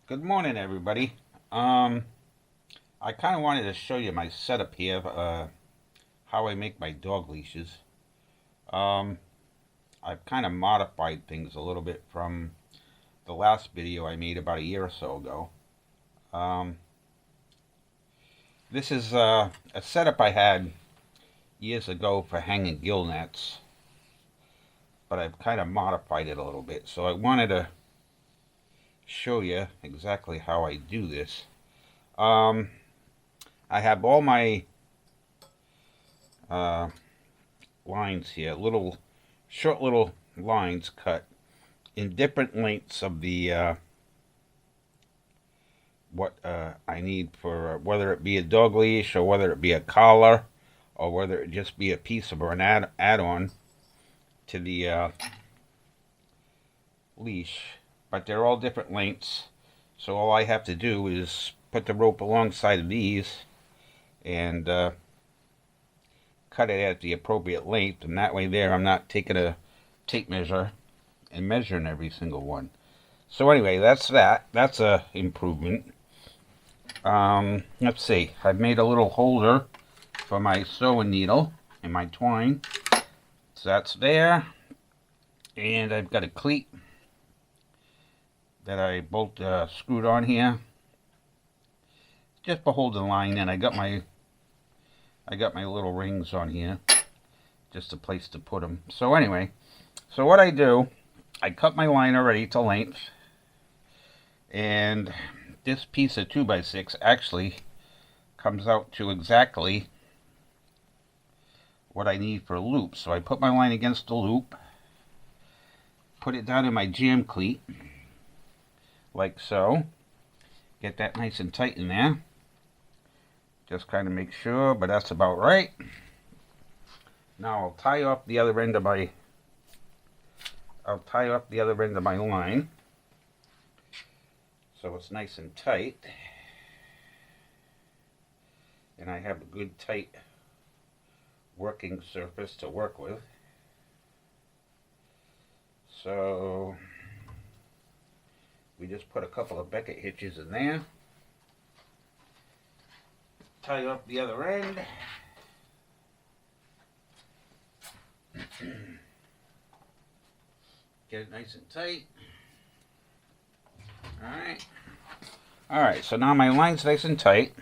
Good morning, everybody. I kind of wanted to show you my setup here, how I make my dog leashes. Um, I've kind of modified things a little bit from the last video I made about a year or so ago. Um, this is a setup I had years ago for hanging gill nets, but I've kind of modified it a little bit. So I wanted to show you exactly how I do this. I have all my lines here, short little lines cut in different lengths of the what I need for whether it be a dog leash or whether it be a collar or whether it just be a piece of or an add-on to the leash. But they're all different lengths, so all I have to do is put the rope alongside of these and cut it at the appropriate length, and that way there I'm not taking a tape measure and measuring every single one. So anyway, that's a improvement. Let's see, I've made a little holder for my sewing needle and my twine, so that's there. And I've got a cleat that I bolt screwed on here just for holding the line, and I got my little rings on here, just a place to put them. So anyway, so what I do, I cut my line already to length, and this piece of 2x6 actually comes out to exactly what I need for a loop. So I put my line against the loop, put it down in my jam cleat, like so. Get that nice and tight in there. Just kind of make sure, but that's about right. Now I'll tie off the other end of my line, so it's nice and tight, and I have a good tight working surface to work with. So we just put a couple of Beckett hitches in there, tie up the other end, get it nice and tight. Alright, so now my line's nice and tight.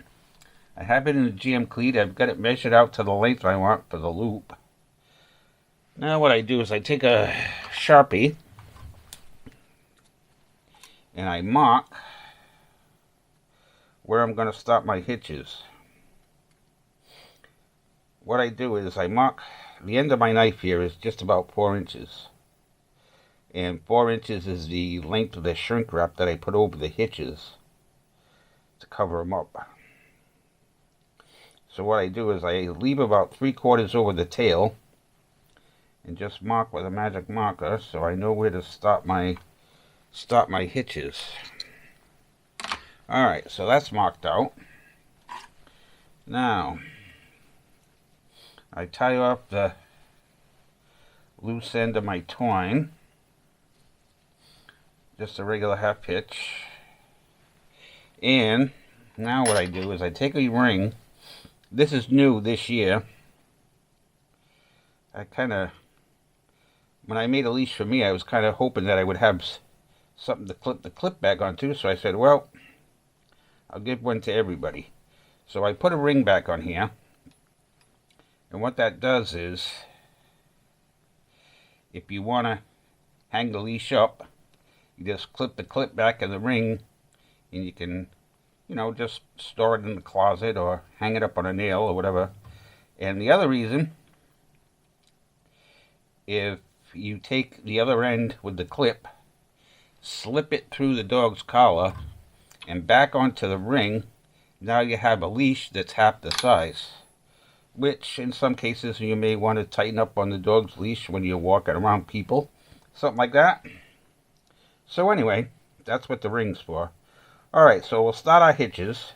I have it in the jam cleat. I've got it measured out to the length I want for the loop. Now what I do is I take a Sharpie and I mark where I'm going to stop my hitches. What I do is I mark the end of my knife here is just about 4 inches. And 4 inches is the length of the shrink wrap that I put over the hitches to cover them up. So what I do is I leave about 3/4 over the tail and just mark with a magic marker so I know where to stop my hitches. Alright, so that's marked out. Now I tie off the loose end of my twine, just a regular half hitch. And now what I do is I take a ring. This is new this year. When I made a leash for me, I was kind of hoping that I would have something to clip the clip back onto, so I said, well, I'll give one to everybody. So I put a ring back on here, and what that does is, if you want to hang the leash up, you just clip the clip back of the ring, and you can, just store it in the closet or hang it up on a nail or whatever. And the other reason, if you take the other end with the clip, slip it through the dog's collar and back onto the ring, now you have a leash that's half the size, which in some cases you may want to tighten up on the dog's leash when you're walking around people, something like that. So anyway, that's what the ring's for. Alright, so we'll start our hitches.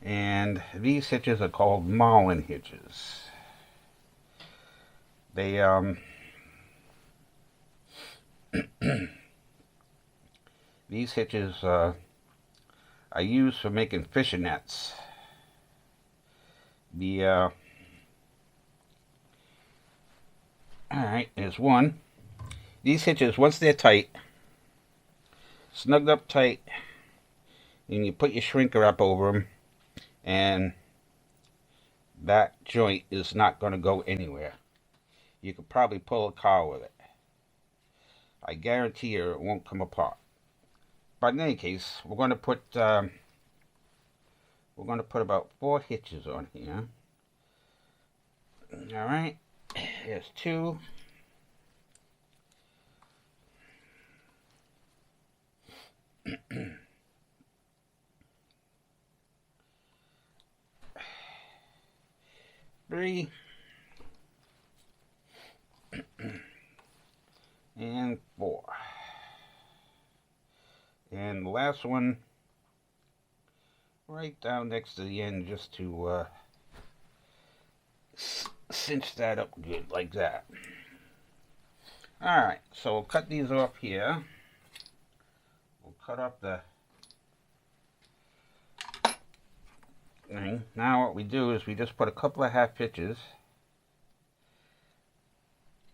And these hitches are called Marlin hitches. These hitches I use for making fishing nets. Alright, there's one. These hitches, once they're tight, snugged up tight, and you put your shrinker up over them, and that joint is not going to go anywhere. You could probably pull a car with it. I guarantee you it won't come apart. But in any case, we're going to put about 4 hitches on here. All right, there's 2. Three. And 4. And the last one right down next to the end, just to cinch that up good like that. Alright, so we'll cut these off here. We'll cut off the thing. Now what we do is we just put a couple of half hitches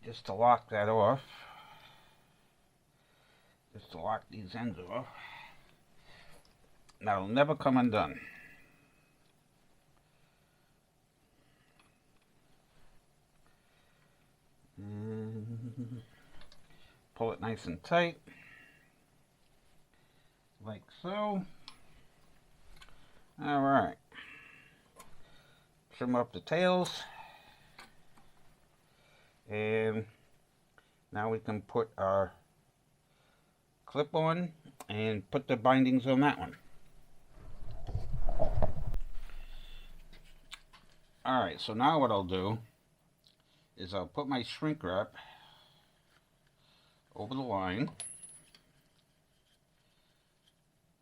just to lock that off. Just to lock these ends off. That'll never come undone. And pull it nice and tight, like so. Alright. Trim up the tails. And now we can put our clip on and put the bindings on that one. Alright, so now what I'll do is I'll put my shrink wrap over the line,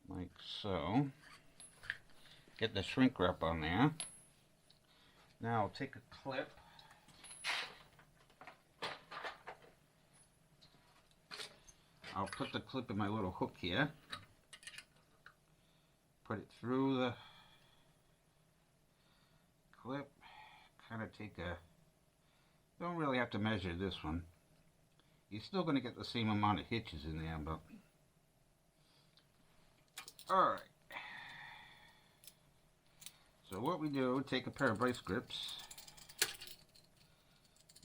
like so. Get the shrink wrap on there. Now I'll take a clip. I'll put the clip in my little hook here. Put it through the clip. Kind of take a... Don't really have to measure this one. You're still going to get the same amount of hitches in there, but... Alright. So what we do, take a pair of vice grips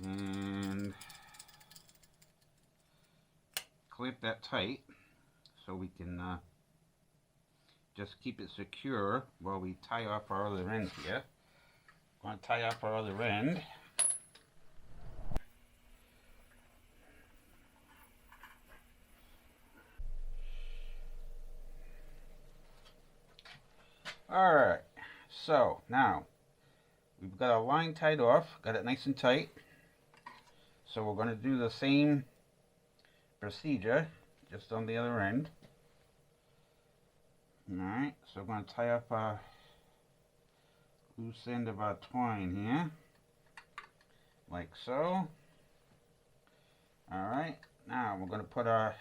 and clamp that tight so we can just keep it secure while we tie off our other end here. Going to tie off our other end. Alright, so now we've got our line tied off, got it nice and tight. So we're going to do the same procedure just on the other end. Alright, so we're going to tie up our loose end of our twine here, like so. Alright, now we're going to put our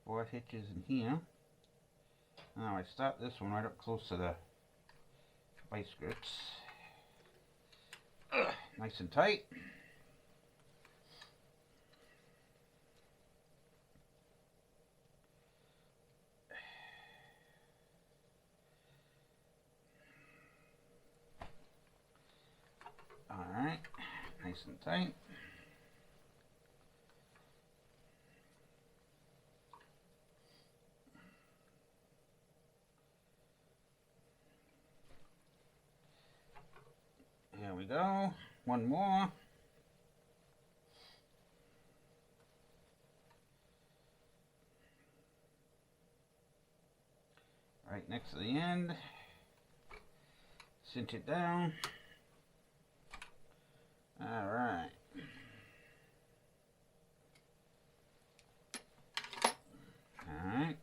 4 hitches in here. Now I start this one right up close to the vice grips. Nice and tight. Alright, nice and tight. There we go. One more. Right next to the end. Cinch it down. Alright. Alright.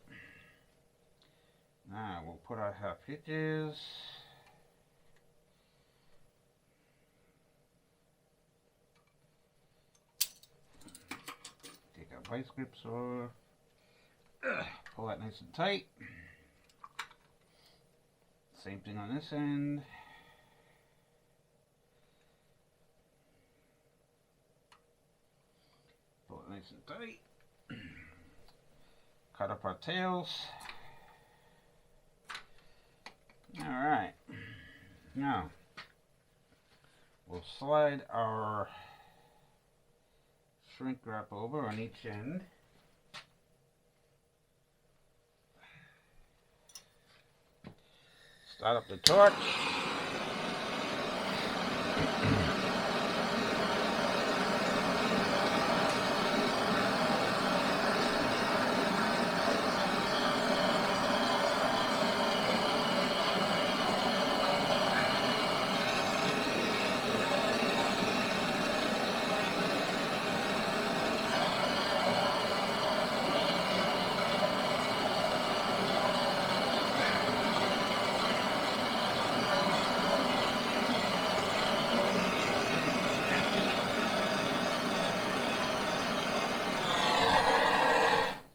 Now we'll put our half hitches. vice grips off. Pull that nice and tight. Same thing on this end. Pull it nice and tight. Cut up our tails. Alright. Now, we'll slide our shrink wrap over on each end. Start up the torch.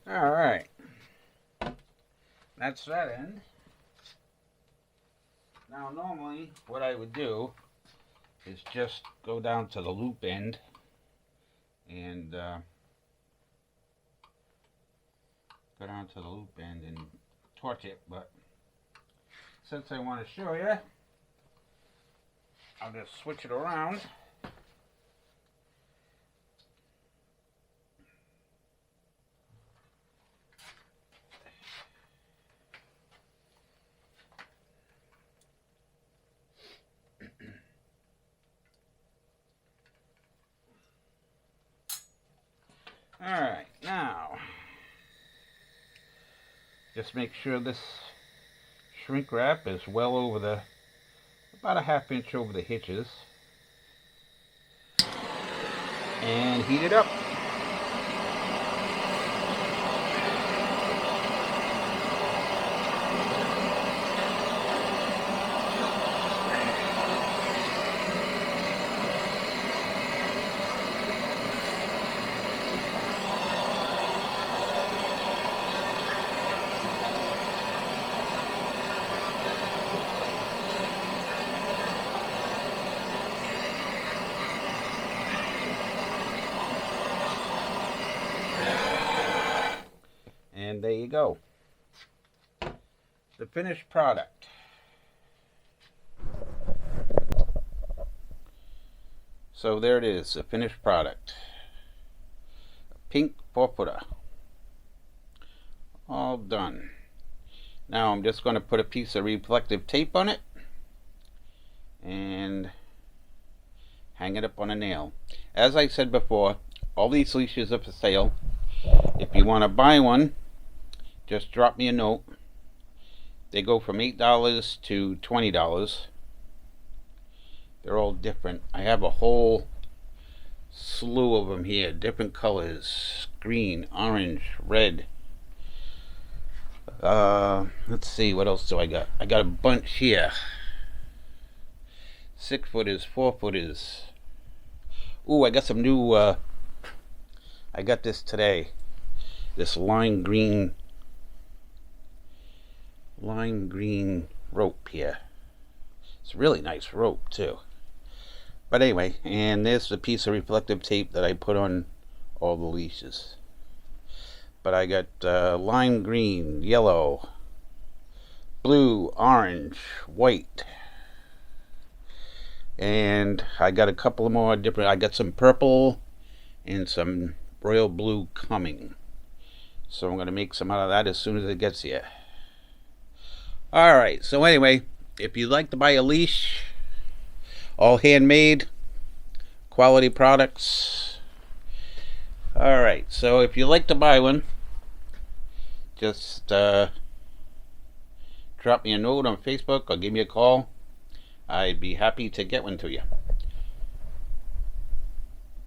Alright, that's that end. Now normally what I would do is just go down to the loop end and go down to the loop end and torch it, but since I want to show you, I'll just switch it around. Alright, now, just make sure this shrink wrap is well over the, about a ½ inch over the hitches, and heat it up. And there you go. The finished product. So there it is, the finished product. A pink 4-footer. All done. Now I'm just going to put a piece of reflective tape on it and hang it up on a nail. As I said before, all these leashes are for sale. If you want to buy one, just drop me a note. They go from $8 to $20. They're all different. I have a whole slew of them here, different colors: green, orange, red. Let's see, what else do I got? I got a bunch here. 6-footers, 4-footers. Ooh, I got some new, I got this today. This lime green rope here. It's a really nice rope too. But anyway, and there's the piece of reflective tape that I put on all the leashes. But I got lime green, yellow, blue, orange, white, and I got a couple more different. I got some purple and some royal blue coming. So I'm going to make some out of that as soon as it gets here. Alright, so anyway, if you'd like to buy a leash, all handmade, quality products. Alright, so if you'd like to buy one, just drop me a note on Facebook or give me a call. I'd be happy to get one to you.